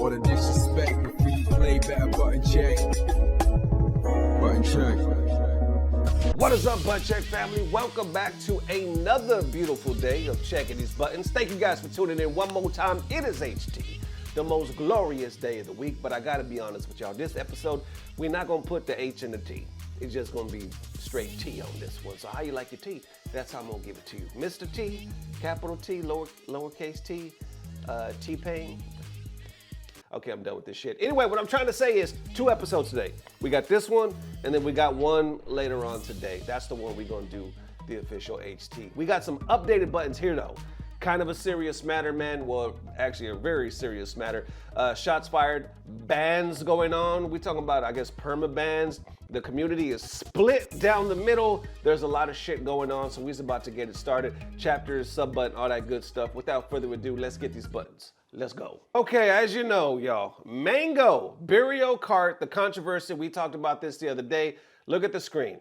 All the disrespect, graffiti play, better button check. Button check. What is up, Button Check family? Welcome back to another beautiful day of checking these buttons. Thank you guys for tuning in one more time. It is HT, the most glorious day of the week, but I gotta be honest with y'all. This episode, we're not gonna put the H in the T. It's just gonna be straight T on this one. So how you like your T? That's how I'm gonna give it to you. Mr. T, capital T, lowercase t, T-Pain. Okay, I'm done with this shit. Anyway, what I'm trying to say is 2 episodes today. We got this one, and then we got one later on today. That's the one we're gonna do, the official HT. We got some updated buttons here though. Kind of a serious matter, man. Well, actually a very serious matter. Shots fired, bans going on. We talking about, I guess, perma bans. The community is split down the middle. There's a lot of shit going on, so we're about to get it started. Chapters, sub button, all that good stuff. Without further ado, let's get these buttons. Let's go. Okay, as you know, y'all, Mang0, Beerio, Kart, the controversy, we talked about this the other day. Look at the screen.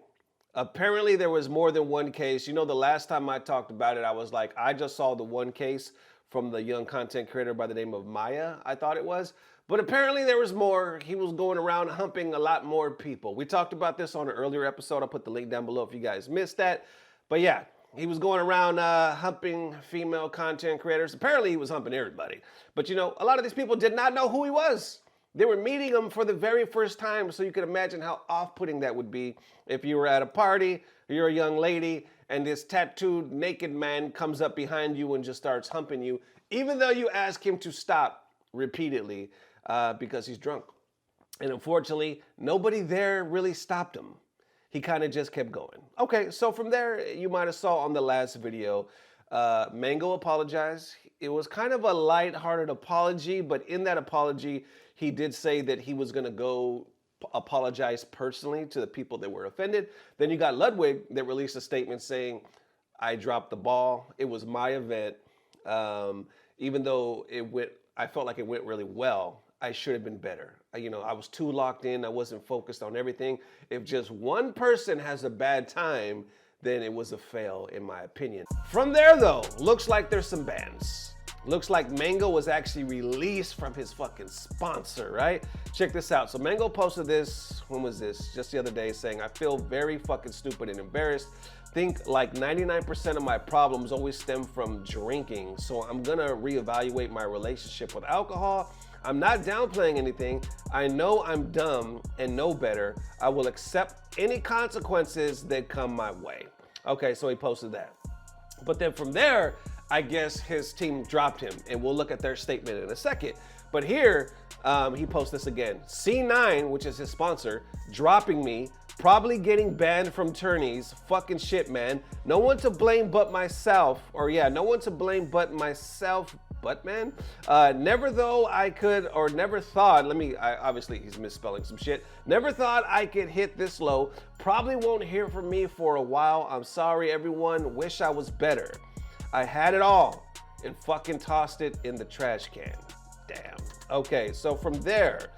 Apparently there was more than one case. You know, the last time I talked about it, I was like, I just saw the one case from the young content creator by the name of Maya, I thought it was. But apparently there was more. He was going around humping a lot more people. We talked about this on an earlier episode. I'll put the link down below if you guys missed that. But yeah, he was going around humping female content creators. Apparently he was humping everybody. But you know, a lot of these people did not know who he was. They were meeting him for the very first time, so you can imagine how off-putting that would be if you were at a party, you're a young lady, and this tattooed naked man comes up behind you and just starts humping you, even though you ask him to stop repeatedly because he's drunk. And unfortunately, nobody there really stopped him. He kind of just kept going. Okay, so from there, you might have saw on the last video, Mang0 apologized. It was kind of a light-hearted apology, but in that apology, he did say that he was gonna go apologize personally to the people that were offended. Then you got Ludwig that released a statement saying, I dropped the ball. It was my event. Even though I felt like it went really well, I should have been better. You know, I was too locked in. I wasn't focused on everything. If just one person has a bad time, then it was a fail, in my opinion. From there, though, looks like there's some bans. Looks like Mang0 was actually released from his fucking sponsor, right? Check this out. So Mang0 posted this, when was this? Just the other day, saying, I feel very fucking stupid and embarrassed. Think like 99% of my problems always stem from drinking. So I'm gonna reevaluate my relationship with alcohol. I'm not downplaying anything. I know I'm dumb and know better. I will accept any consequences that come my way. Okay, so he posted that. But then from there, I guess his team dropped him, and we'll look at their statement in a second. But here, he posts this again. C9, which is his sponsor, dropping me, probably getting banned from tourneys. Fucking shit, man. No one to blame but myself. Or yeah, no one to blame but myself. But man, never though I could, or never thought, obviously he's misspelling some shit. Never thought I could hit this low. Probably won't hear from me for a while. I'm sorry everyone, wish I was better. I had it all and fucking tossed it in the trash can. Damn. Okay, so from there,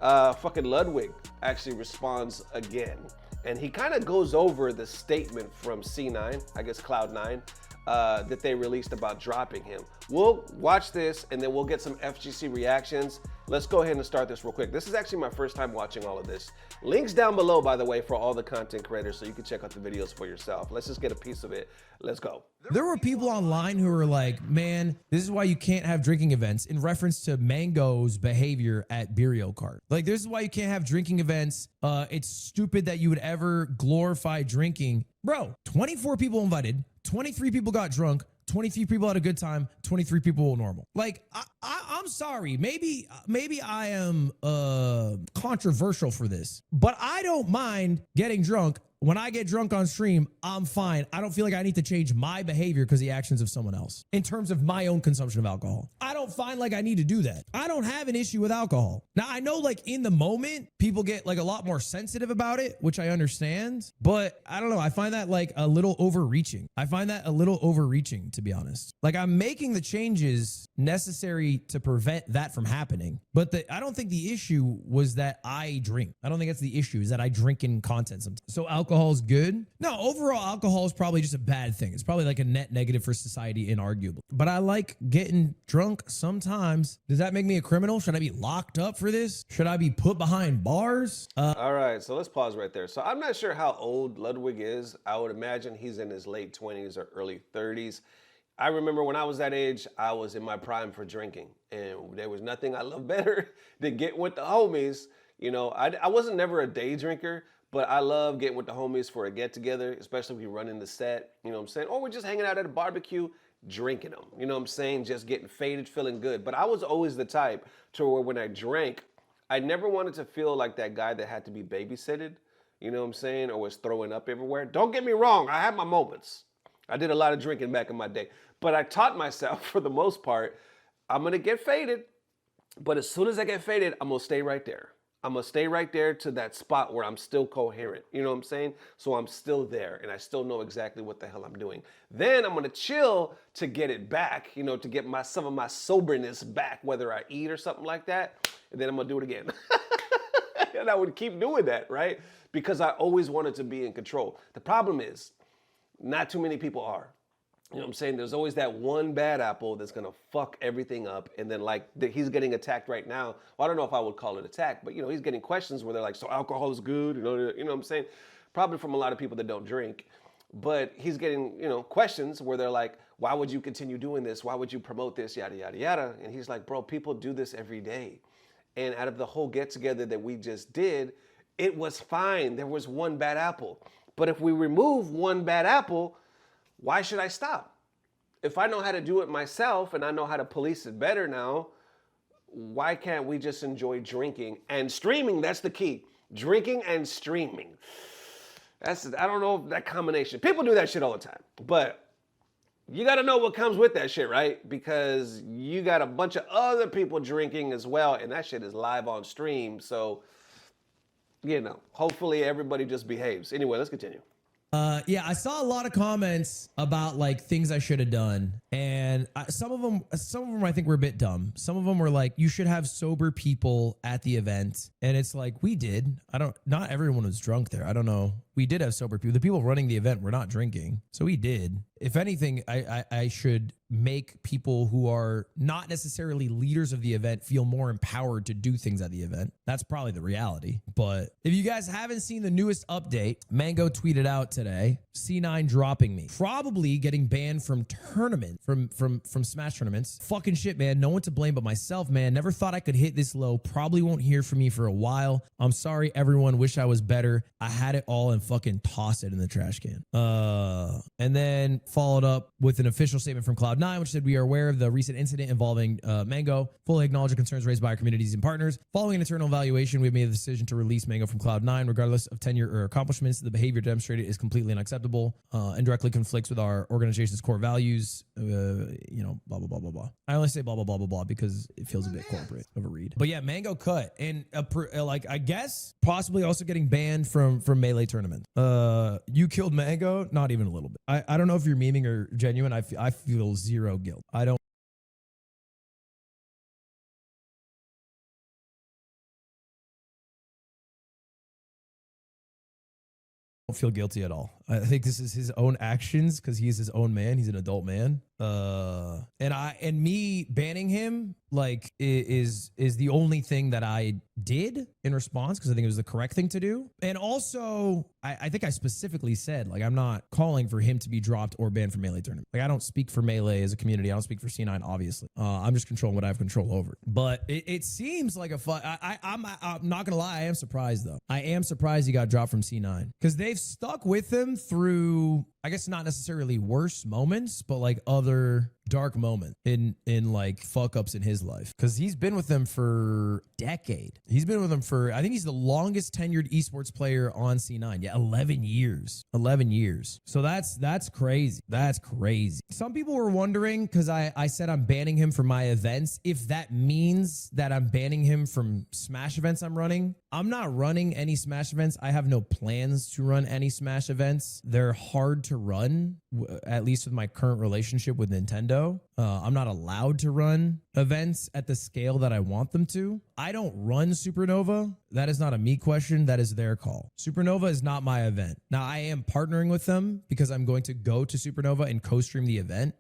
fucking Ludwig actually responds again. And he kind of goes over the statement from C9, I guess Cloud9, that they released about dropping him. We'll watch this and then we'll get some FGC reactions. Let's go ahead and start this real quick. This is actually my first time watching all of this. Links down below, by the way, for all the content creators so you can check out the videos for yourself. Let's just get a piece of it. Let's go. There were people online who were like, man, this is why you can't have drinking events, in reference to Mang0's behavior at Beerio Kart. Like, this is why you can't have drinking events. It's stupid that you would ever glorify drinking. Bro, 24 people invited, 23 people got drunk, 23 people had a good time, 23 people were normal. Like, I'm sorry, maybe I am controversial for this, but I don't mind getting drunk. When I get drunk on stream, I'm fine. I don't feel like I need to change my behavior because of the actions of someone else in terms of my own consumption of alcohol. I don't find like I need to do that. I don't have an issue with alcohol. Now, I know like in the moment, people get like a lot more sensitive about it, which I understand, but I don't know. I find that like a little overreaching. To be honest. Like, I'm making the changes necessary to prevent that from happening. But I don't think the issue was that I drink. I don't think that's the issue, is that I drink in content sometimes. So alcohol is good? No, overall alcohol is probably just a bad thing. It's probably like a net negative for society, inarguable. But I like getting drunk sometimes. Does that make me a criminal? Should I be locked up for this? Should I be put behind bars? All right, so let's pause right there. So I'm not sure how old Ludwig is. I would imagine he's in his late 20s or early 30s. I remember when I was that age, I was in my prime for drinking, and there was nothing I loved better than getting with the homies. You know, I wasn't never a day drinker, but I love getting with the homies for a get-together, especially if we run in the set, you know what I'm saying? Or we're just hanging out at a barbecue, drinking them, you know what I'm saying? Just getting faded, feeling good. But I was always the type to where when I drank, I never wanted to feel like that guy that had to be babysitted, you know what I'm saying? Or was throwing up everywhere. Don't get me wrong, I had my moments. I did a lot of drinking back in my day. But I taught myself, for the most part, I'm gonna get faded, but as soon as I get faded, I'm gonna stay right there. I'm gonna stay right there to that spot where I'm still coherent. You know what I'm saying? So I'm still there and I still know exactly what the hell I'm doing. Then I'm gonna chill to get it back, you know, to get some of my soberness back, whether I eat or something like that. And then I'm gonna do it again. And I would keep doing that, right? Because I always wanted to be in control. The problem is, not too many people are. You know what I'm saying? There's always that one bad apple that's gonna fuck everything up. And then like he's getting attacked right now. Well, I don't know if I would call it attack, but you know, he's getting questions where they're like, so alcohol is good? You know what I'm saying? Probably from a lot of people that don't drink. But he's getting, you know, questions where they're like, why would you continue doing this? Why would you promote this? Yada, yada, yada. And he's like, bro, people do this every day. And out of the whole get together that we just did, it was fine. There was one bad apple. But if we remove one bad apple, why should I stop? If I know how to do it myself and I know how to police it better now, why can't we just enjoy drinking and streaming? That's the key. Drinking and streaming. I don't know that combination. People do that shit all the time. But you got to know what comes with that shit, right? Because you got a bunch of other people drinking as well, and that shit is live on stream. So, you know, hopefully everybody just behaves. Anyway, let's continue. Yeah, I saw a lot of comments about like things I should have done, and some of them I think were a bit dumb. Some of them were like, you should have sober people at the event, and it's like, we did. Not everyone was drunk there. I don't know. We did have sober people. The people running the event were not drinking, so we did. If anything, I should make people who are not necessarily leaders of the event feel more empowered to do things at the event. That's probably the reality. But if you guys haven't seen the newest update, Mang0 tweeted out today, C9 dropping me, probably getting banned from tournament, from Smash tournaments. Fucking shit, man. No one to blame but myself, man. Never thought I could hit this low. Probably won't hear from me for a while. I'm sorry, everyone. Wish I was better. I had it all and fucking toss it in the trash can. And then followed up with an official statement from Cloud9, which said, we are aware of the recent incident involving Mang0, fully acknowledge the concerns raised by our communities and partners. Following an internal evaluation, we've made the decision to release Mang0 from Cloud9, regardless of tenure or accomplishments. The behavior demonstrated is completely unacceptable and directly conflicts with our organization's core values. You know, blah, blah, blah, blah, blah. I only say blah, blah, blah, blah, blah because it feels a bit corporate of a read. But yeah, Mang0 cut. And like, I guess possibly also getting banned from Melee tournament. You killed Mang0? Not even a little bit. I don't know if you're memeing or genuine. I feel zero guilt. I don't feel guilty at all. I think this is his own actions because he is his own man. He's an adult man. And me banning him like is the only thing that I did in response because I think it was the correct thing to do. And also, I think I specifically said, like, I'm not calling for him to be dropped or banned from Melee tournament. Like, I don't speak for Melee as a community. I don't speak for C9, obviously. I'm just controlling what I have control over. But it seems like a fun. I'm not gonna lie. I am surprised though. I am surprised he got dropped from C9 because they've stuck with him through, I guess, not necessarily worse moments, but like other dark moment in like fuck ups in his life because he's been with them for a decade. He's been with them for, I think he's the longest tenured esports player on C9. Yeah, 11 years. So that's crazy. That's crazy. Some people were wondering because I said I'm banning him from my events, if that means that I'm banning him from Smash events I'm running. I'm not running any Smash events. I have no plans to run any Smash events. They're hard to run at least with my current relationship with Nintendo, I'm not allowed to run events at the scale that I want them to. I don't run Supernova. That is not a me question. That is their call. Supernova is not my event. Now, I am partnering with them because I'm going to go to Supernova and co-stream the event.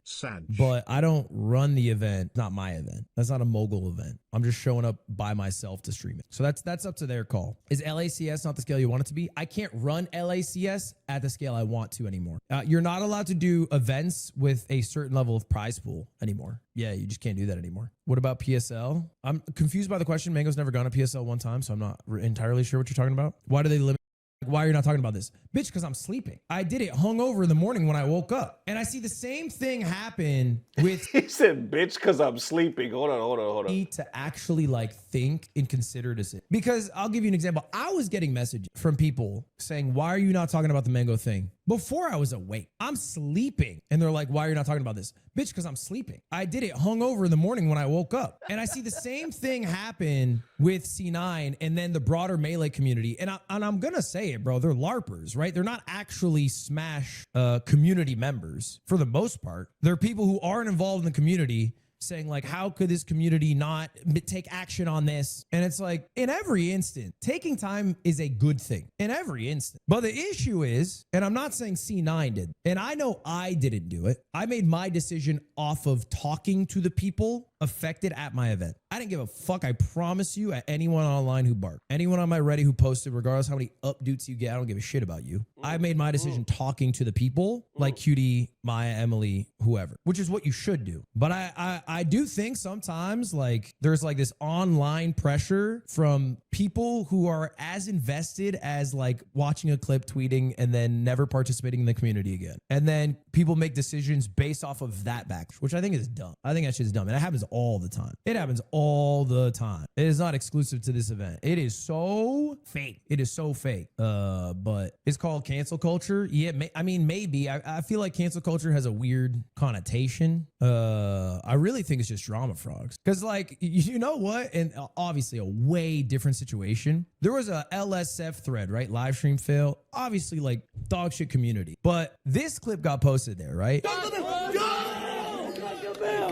But I don't run the event. Not my event. That's not a mogul event. I'm just showing up by myself to stream it. So that's up to their call. Is LACS not the scale you want it to be? I can't run LACS at the scale I want to anymore. You're not allowed to do events with a certain level of prize pool anymore. Yeah, you just can't do that anymore. What about PSL? I'm confused by the question. Mang0's never gone to PSL one time, so I'm not entirely sure what you're talking about. Why do they limit? Why are you not talking about this? Bitch, because I'm sleeping. I did it hungover in the morning when I woke up. And I see the same thing happen with... He said, bitch, because I'm sleeping. Hold on. Need to actually like think and consider this. Because I'll give you an example. I was getting messages from people saying, why are you not talking about the Mang0 thing? Before I was awake, I'm sleeping. And they're like, why are you not talking about this? Bitch, because I'm sleeping. I did it hungover in the morning when I woke up. And I see the same thing happen with C9 and then the broader Melee community. And I'm going to say it, bro. They're LARPers, right? They're not actually Smash community members for the most part. They're people who aren't involved in the community saying like, how could this community not take action on this? And it's like, in every instant, taking time is a good thing in every instant. But the issue is, and I'm not saying C9 did, and I know I didn't do it. I made my decision off of talking to the people affected at my event. I didn't give a fuck, I promise you, at anyone online who barked. Anyone on my Reddit who posted, regardless how many updates you get, I don't give a shit about you. I made my decision talking to the people like Cutie, Maya, Emily, whoever, which is what you should do. But I do think sometimes like there's like this online pressure from people who are as invested as like watching a clip, tweeting, and then never participating in the community again. And then people make decisions based off of that back, which I think is dumb. I think that shit is dumb. And it happens all the time. It happens all the time. It is not exclusive to this event. It is so fake. It is so fake. But it's called cancel culture. Yeah, I mean, maybe. I feel like cancel culture has a weird connotation. I really think it's just drama frogs. Because like, you know what? And obviously a way different situation. There was a LSF thread, right? Live stream fail. Obviously like dog shit community. But this clip got posted there, right?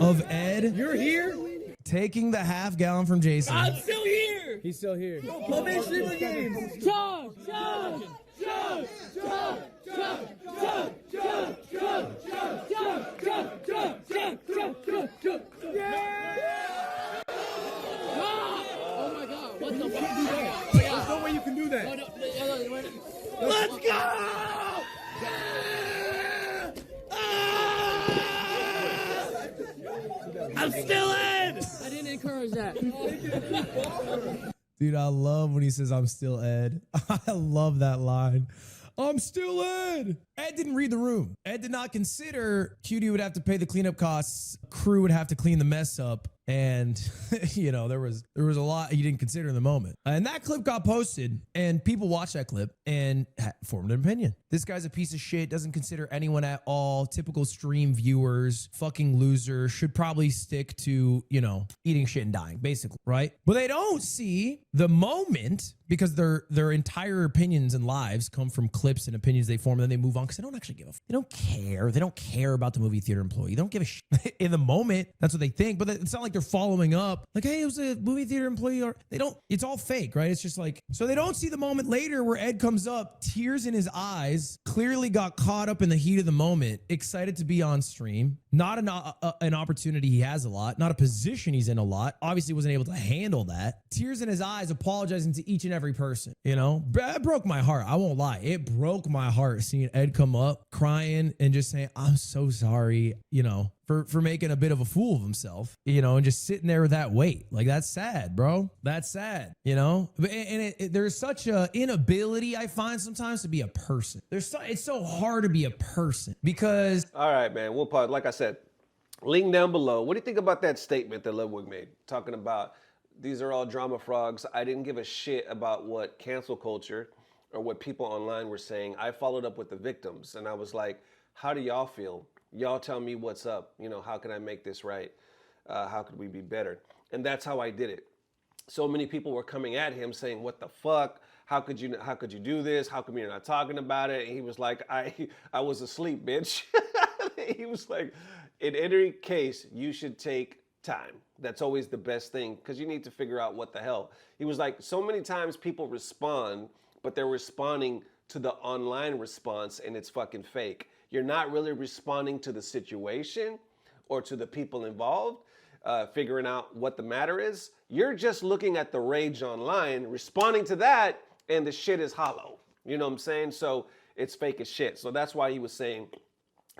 Of Ed. You're here? Taking the half gallon from Jason. I'm still here. He's still here. Let me stream again. Charge! Charge! Charge! Charge! Charge! Charge! Charge! Charge! Charge! Charge! Charge! Yeah! Oh my God! What the fuck? There's no way you can do that. Let's go! I'm still in! I didn't encourage that. Dude, I love when he says, I'm still Ed. I love that line. I'm still Ed. Ed didn't read the room. Ed did not consider Cutie would have to pay the cleanup costs. Crew would have to clean the mess up. And, you know, there was a lot he didn't consider in the moment. And that clip got posted and people watched that clip and formed an opinion. This guy's a piece of shit, doesn't consider anyone at all. Typical stream viewers, fucking loser, should probably stick to, you know, eating shit and dying, basically, right? But they don't see the moment because their entire opinions and lives come from clips and opinions they form and then they move on because they don't actually give a f. They don't care. They don't care about the movie theater employee. They don't give a shit. In the moment, that's what they think. But it's not like they're following up like, hey, it was a movie theater employee, or they don't, it's all fake, right? It's just like, so they don't see the moment later where Ed comes up, tears in his eyes, clearly got caught up in the heat of the moment, excited to be on stream, not an opportunity he has a lot, not a position he's in a lot, obviously wasn't able to handle that, tears in his eyes, apologizing to each and every person, you know? It broke my heart, I won't lie, it broke my heart seeing Ed come up crying and just saying, I'm so sorry, you know, for making a bit of a fool of himself, you know, and just sitting there with that weight. Like, that's sad, bro. That's sad, you know? And there's such a inability, I find sometimes, to be a person. It's so hard to be a person because... All right, man, we'll pause. Like I said, link down below. What do you think about that statement that Ludwig made? Talking about, these are all drama frogs. I didn't give a shit about what cancel culture or what people online were saying. I followed up with the victims, and I was like, how do y'all feel? Y'all tell me what's up. You know, how can I make this right? How could we be better? And that's how I did it. So many people were coming at him saying, what the fuck? how could you do this? How come you're not talking about it? And he was like, I was asleep, bitch. He was like, in any case, you should take time. That's always the best thing, because you need to figure out what the hell. He was like, so many times people respond, but they're responding to the online response and it's fucking fake. You're not really responding to the situation or to the people involved, figuring out what the matter is. You're just looking at the rage online, responding to that, and the shit is hollow. You know what I'm saying? So it's fake as shit. So that's why he was saying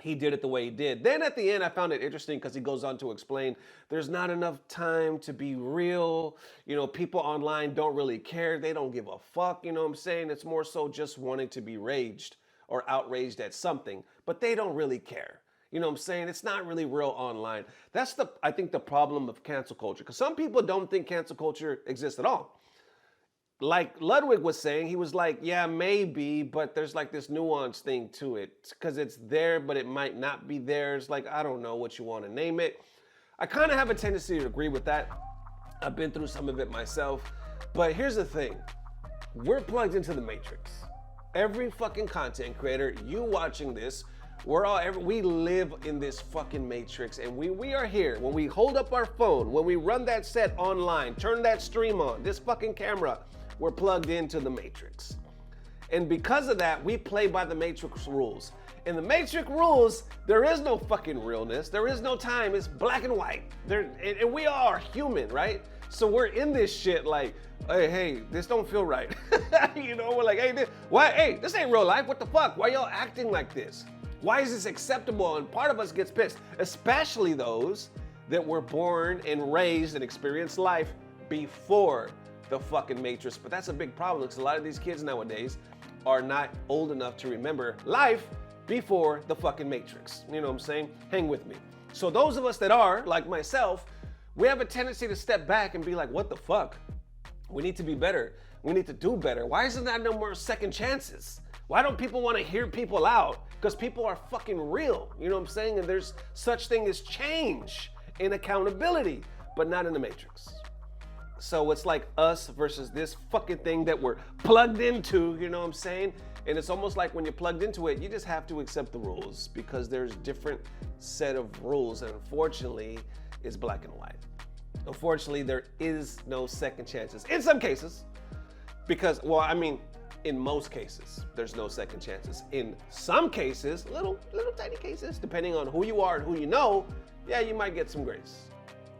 he did it the way he did. Then at the end, I found it interesting because he goes on to explain there's not enough time to be real. You know, people online don't really care. They don't give a fuck. You know what I'm saying? It's more so just wanting to be raged or outraged at something, but they don't really care. You know what I'm saying? It's not really real online. That's I think the problem of cancel culture, because some people don't think cancel culture exists at all. Like Ludwig was saying, he was like, yeah, maybe, but there's like this nuance thing to it, because it's there, but it might not be there. It's like, I don't know what you want to name it. I kind of have a tendency to agree with that. I've been through some of it myself, but here's the thing. We're plugged into the matrix. Every fucking content creator, you watching this, we live in this fucking matrix, and we are here. When we hold up our phone, when we run that set online, turn that stream on, this fucking camera, we're plugged into the matrix. And because of that, we play by the matrix rules. In the matrix rules, there is no fucking realness. There is no time. It's black and white. And we are human, right? So we're in this shit like, hey, this don't feel right. You know, we're like, hey, this ain't real life. What the fuck? Why y'all acting like this? Why is this acceptable? And part of us gets pissed, especially those that were born and raised and experienced life before the fucking matrix. But that's a big problem, because a lot of these kids nowadays are not old enough to remember life before the fucking matrix. You know what I'm saying? Hang with me. So those of us that are, like myself, we have a tendency to step back and be like, what the fuck? We need to be better. We need to do better. Why isn't there no more second chances? Why don't people want to hear people out? Because people are fucking real. You know what I'm saying? And there's such thing as change and accountability, but not in the matrix. So it's like us versus this fucking thing that we're plugged into, you know what I'm saying? And it's almost like when you're plugged into it, you just have to accept the rules, because there's different set of rules, and unfortunately, it's black and white. Unfortunately, there is no second chances. In some cases, because, well, I mean, in most cases, there's no second chances. In some cases, little tiny cases, depending on who you are and who you know, yeah, you might get some grace.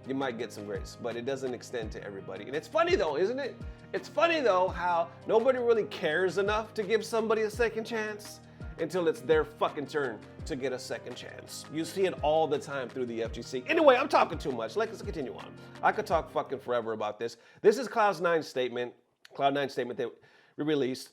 You might get some grace, but it doesn't extend to everybody. And it's funny though, isn't it? It's funny though how nobody really cares enough to give somebody a second chance until it's their fucking turn to get a second chance. You see it all the time through the FGC. Anyway, I'm talking too much. Let's continue on. I could talk fucking forever about this. This is Cloud9's statement that we released.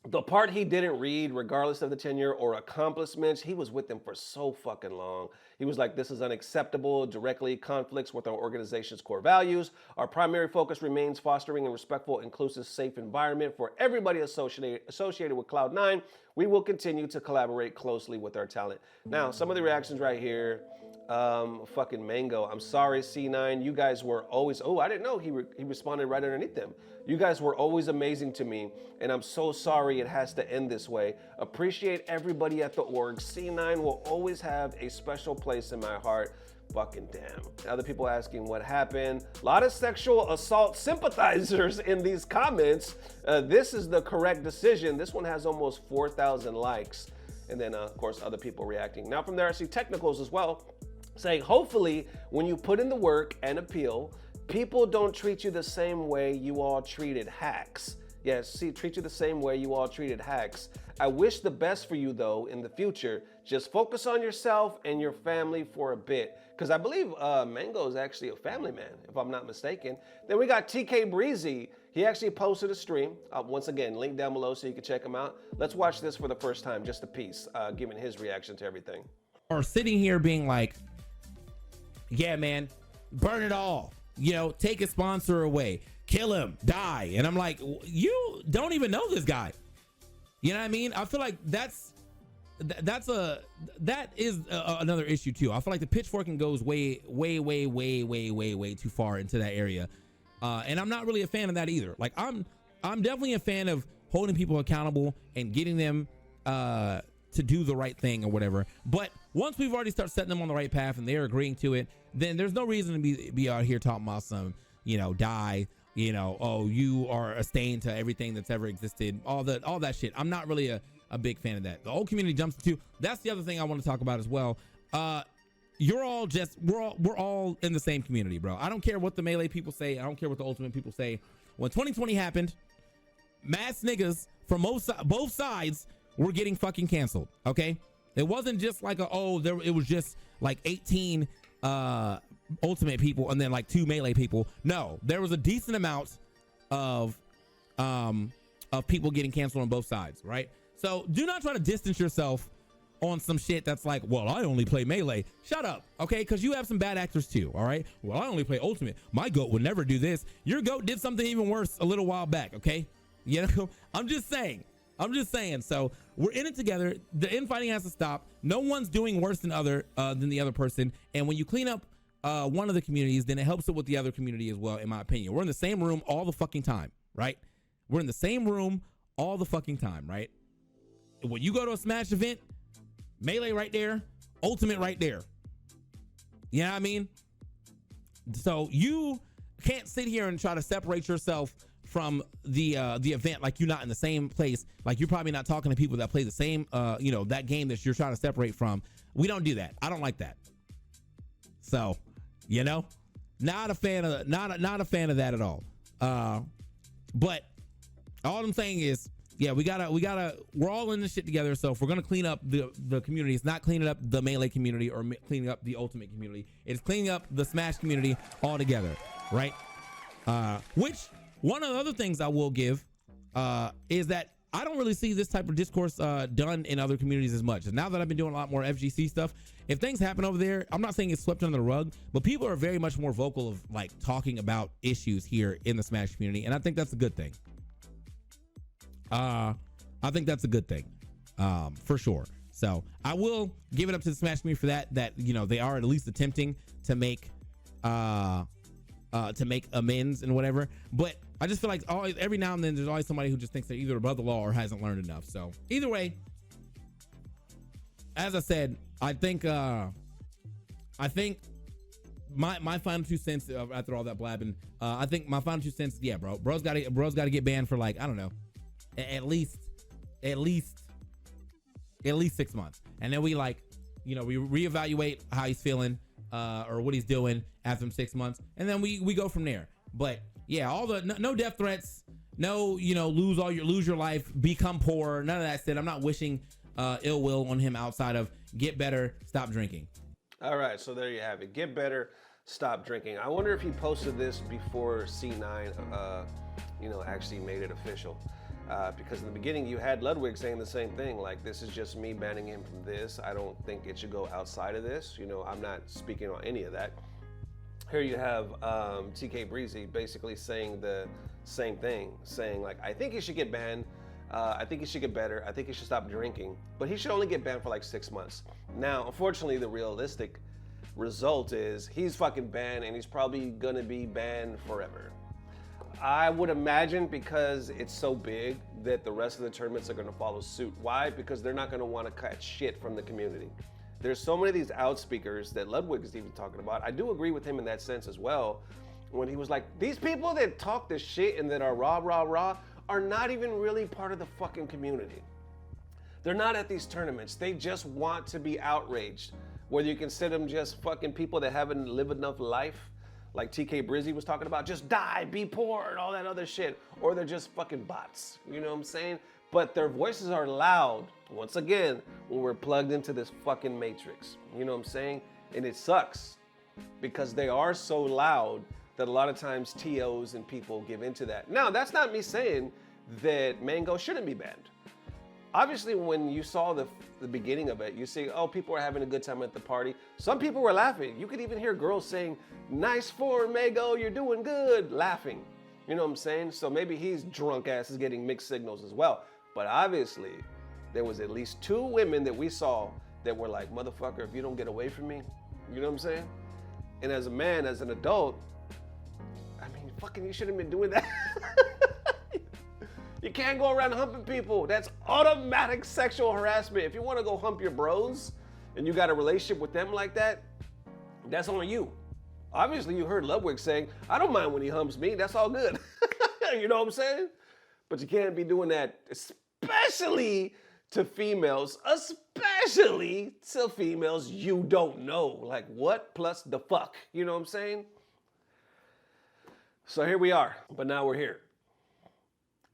The part he didn't read, regardless of the tenure or accomplishments, he was with them for so fucking long. He was like, this is unacceptable, directly conflicts with our organization's core values. Our primary focus remains fostering a respectful, inclusive, safe environment for everybody associated with Cloud9. We will continue to collaborate closely with our talent. Now, some of the reactions right here. Fucking Mang0. I'm sorry, C9. You guys were always, I didn't know he responded right underneath them. You guys were always amazing to me, and I'm so sorry it has to end this way. Appreciate everybody at the org. C9 will always have a special place in my heart. Fucking damn. Other people asking what happened. A lot of sexual assault sympathizers in these comments. This is the correct decision. This one has almost 4,000 likes. And then, of course, other people reacting. Now from there, I see technicals as well, saying, hopefully, when you put in the work and appeal, people don't treat you the same way you all treated hacks. Yes, treat you the same way you all treated hacks. I wish the best for you, though, in the future. Just focus on yourself and your family for a bit. Because I believe Mang0 is actually a family man, if I'm not mistaken. Then we got TKBreezy. He actually posted a stream. Once again, link down below so you can check him out. Let's watch this for the first time, just a piece, giving his reaction to everything. Or sitting here being like, yeah, man, burn it all. You know, take a sponsor away, kill him, die. And I'm like, you don't even know this guy. You know what I mean? I feel like that is another issue too. I feel like the pitchforking goes way too far into that area. And I'm not really a fan of that either. Like I'm I'm definitely a fan of holding people accountable and getting them to do the right thing or whatever. But once we've already started setting them on the right path and they're agreeing to it, then there's no reason to be out here talking about some, die, oh, you are a stain to everything that's ever existed, all that shit. I'm not really a big fan of that. The old community jumps into, that's the other thing I want to talk about as well. We're all in the same community, bro. I don't care what the Melee people say. I don't care what the Ultimate people say. When 2020 happened, mass niggas from both sides were getting fucking canceled. Okay, it wasn't just like it was just like 18 Ultimate people and then like 2 Melee people. No, there was a decent amount of people getting canceled on both sides, right? So do not try to distance yourself on some shit that's like, well, I only play Melee. Shut up, okay? Because you have some bad actors too, all right? Well, I only play Ultimate. My GOAT would never do this. Your GOAT did something even worse a little while back, okay? I'm just saying. So we're in it together. The infighting has to stop. No one's doing worse than the other person. And when you clean up one of the communities, then it helps it with the other community as well, in my opinion. We're in the same room all the fucking time, right? We're in the same room all the fucking time, right? When you go to a Smash event, Melee right there, Ultimate right there. You know what I mean? So you can't sit here and try to separate yourself from the event like you're not in the same place. Like you're probably not talking to people that play the same that game that you're trying to separate from. We don't do that. I don't like that. So, not a fan of not a fan of that at all. But all I'm saying is, yeah, we're all in this shit together. So if we're gonna clean up the community, it's not cleaning up the Melee community or cleaning up the Ultimate community. It's cleaning up the Smash community all together, right? Which one of the other things I will give is that I don't really see this type of discourse done in other communities as much. And now that I've been doing a lot more FGC stuff, if things happen over there, I'm not saying it's swept under the rug, but people are very much more vocal of like talking about issues here in the Smash community, and I think that's a good thing. I think that's a good thing, for sure. So I will give it up to the Smash community for that they are at least attempting to make amends and whatever. But I just feel like every now and then there's always somebody who just thinks they're either above the law or hasn't learned enough. So either way, as I said, I think my final 2 cents after all that blabbing, I think my final 2 cents, yeah, bro's got to get banned for like, I don't know, at least 6 months, and then we we reevaluate how he's feeling or what he's doing after 6 months, and then we go from there. But yeah, all the no death threats, no lose your life, become poor, none of that shit. I'm not wishing ill will on him outside of get better, stop drinking. All right, so there you have it. Get better, stop drinking. I wonder if he posted this before C9 actually made it official. Because in the beginning you had Ludwig saying the same thing, like, this is just me banning him from this. I don't think it should go outside of this. I'm not speaking on any of that. Here you have TKBreezy basically saying the same thing, saying like, I think he should get banned. I think he should get better. I think he should stop drinking, but he should only get banned for like 6 months. Now, unfortunately, the realistic result is he's fucking banned, and he's probably gonna be banned forever. I would imagine because it's so big that the rest of the tournaments are going to follow suit. Why? Because they're not going to want to cut shit from the community. There's so many of these outspeakers that Ludwig is even talking about. I do agree with him in that sense as well, when he was like, these people that talk this shit and that are rah are not even really part of the fucking community. They're not at these tournaments. They just want to be outraged. Whether you consider them just fucking people that haven't lived enough life, like TKBreezy was talking about, just die, be poor, and all that other shit. Or they're just fucking bots, you know what I'm saying? But their voices are loud, once again, when we're plugged into this fucking matrix. You know what I'm saying? And it sucks, because they are so loud that a lot of times TOs and people give into that. Now, that's not me saying that Mang0 shouldn't be banned. Obviously, when you saw the beginning of it, you see, oh, people are having a good time at the party. Some people were laughing. You could even hear girls saying, nice form, Mang0, you're doing good, laughing. You know what I'm saying? So maybe he's drunk ass is getting mixed signals as well. But obviously, there was at least 2 women that we saw that were like, motherfucker, if you don't get away from me, you know what I'm saying? And as a man, as an adult, I mean, fucking, you shouldn't have been doing that. You can't go around humping people. That's automatic sexual harassment. If you want to go hump your bros and you got a relationship with them like that, that's on you. Obviously, you heard Ludwig saying, I don't mind when he humps me. That's all good. You know what I'm saying? But you can't be doing that, especially to females, especially to females you don't know. Like what plus the fuck? You know what I'm saying? So here we are, but now we're here.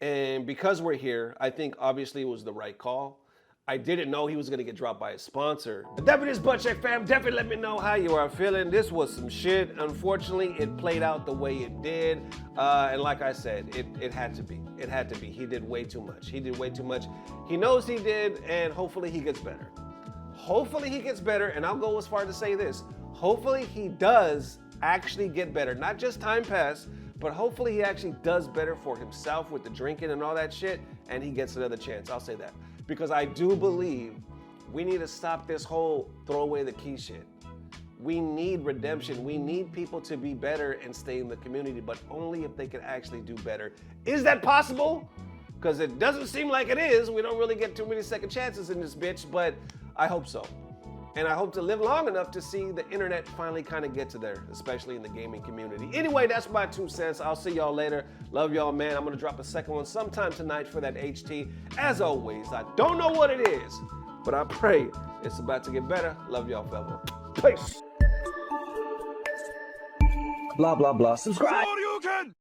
And because we're here, I think obviously it was the right call. I didn't know he was gonna get dropped by a sponsor. But definitely this butt check fam, definitely let me know how you are feeling. This was some shit. Unfortunately, it played out the way it did. And like I said, it had to be. It had to be. He did way too much. He did way too much. He knows he did, and hopefully he gets better. Hopefully he gets better, and I'll go as far to say this. Hopefully he does actually get better. Not just time pass, but hopefully he actually does better for himself with the drinking and all that shit, and he gets another chance. I'll say that. Because I do believe we need to stop this whole throw away the key shit. We need redemption. We need people to be better and stay in the community, but only if they can actually do better. Is that possible? Because it doesn't seem like it is. We don't really get too many second chances in this bitch, but I hope so. And I hope to live long enough to see the internet finally kind of get to there, especially in the gaming community. Anyway, that's my 2 cents. I'll see y'all later. Love y'all, man. I'm gonna drop a second one sometime tonight for that HT. As always, I don't know what it is, but I pray it's about to get better. Love y'all, fella. Peace. Blah, blah, blah. Subscribe. You can!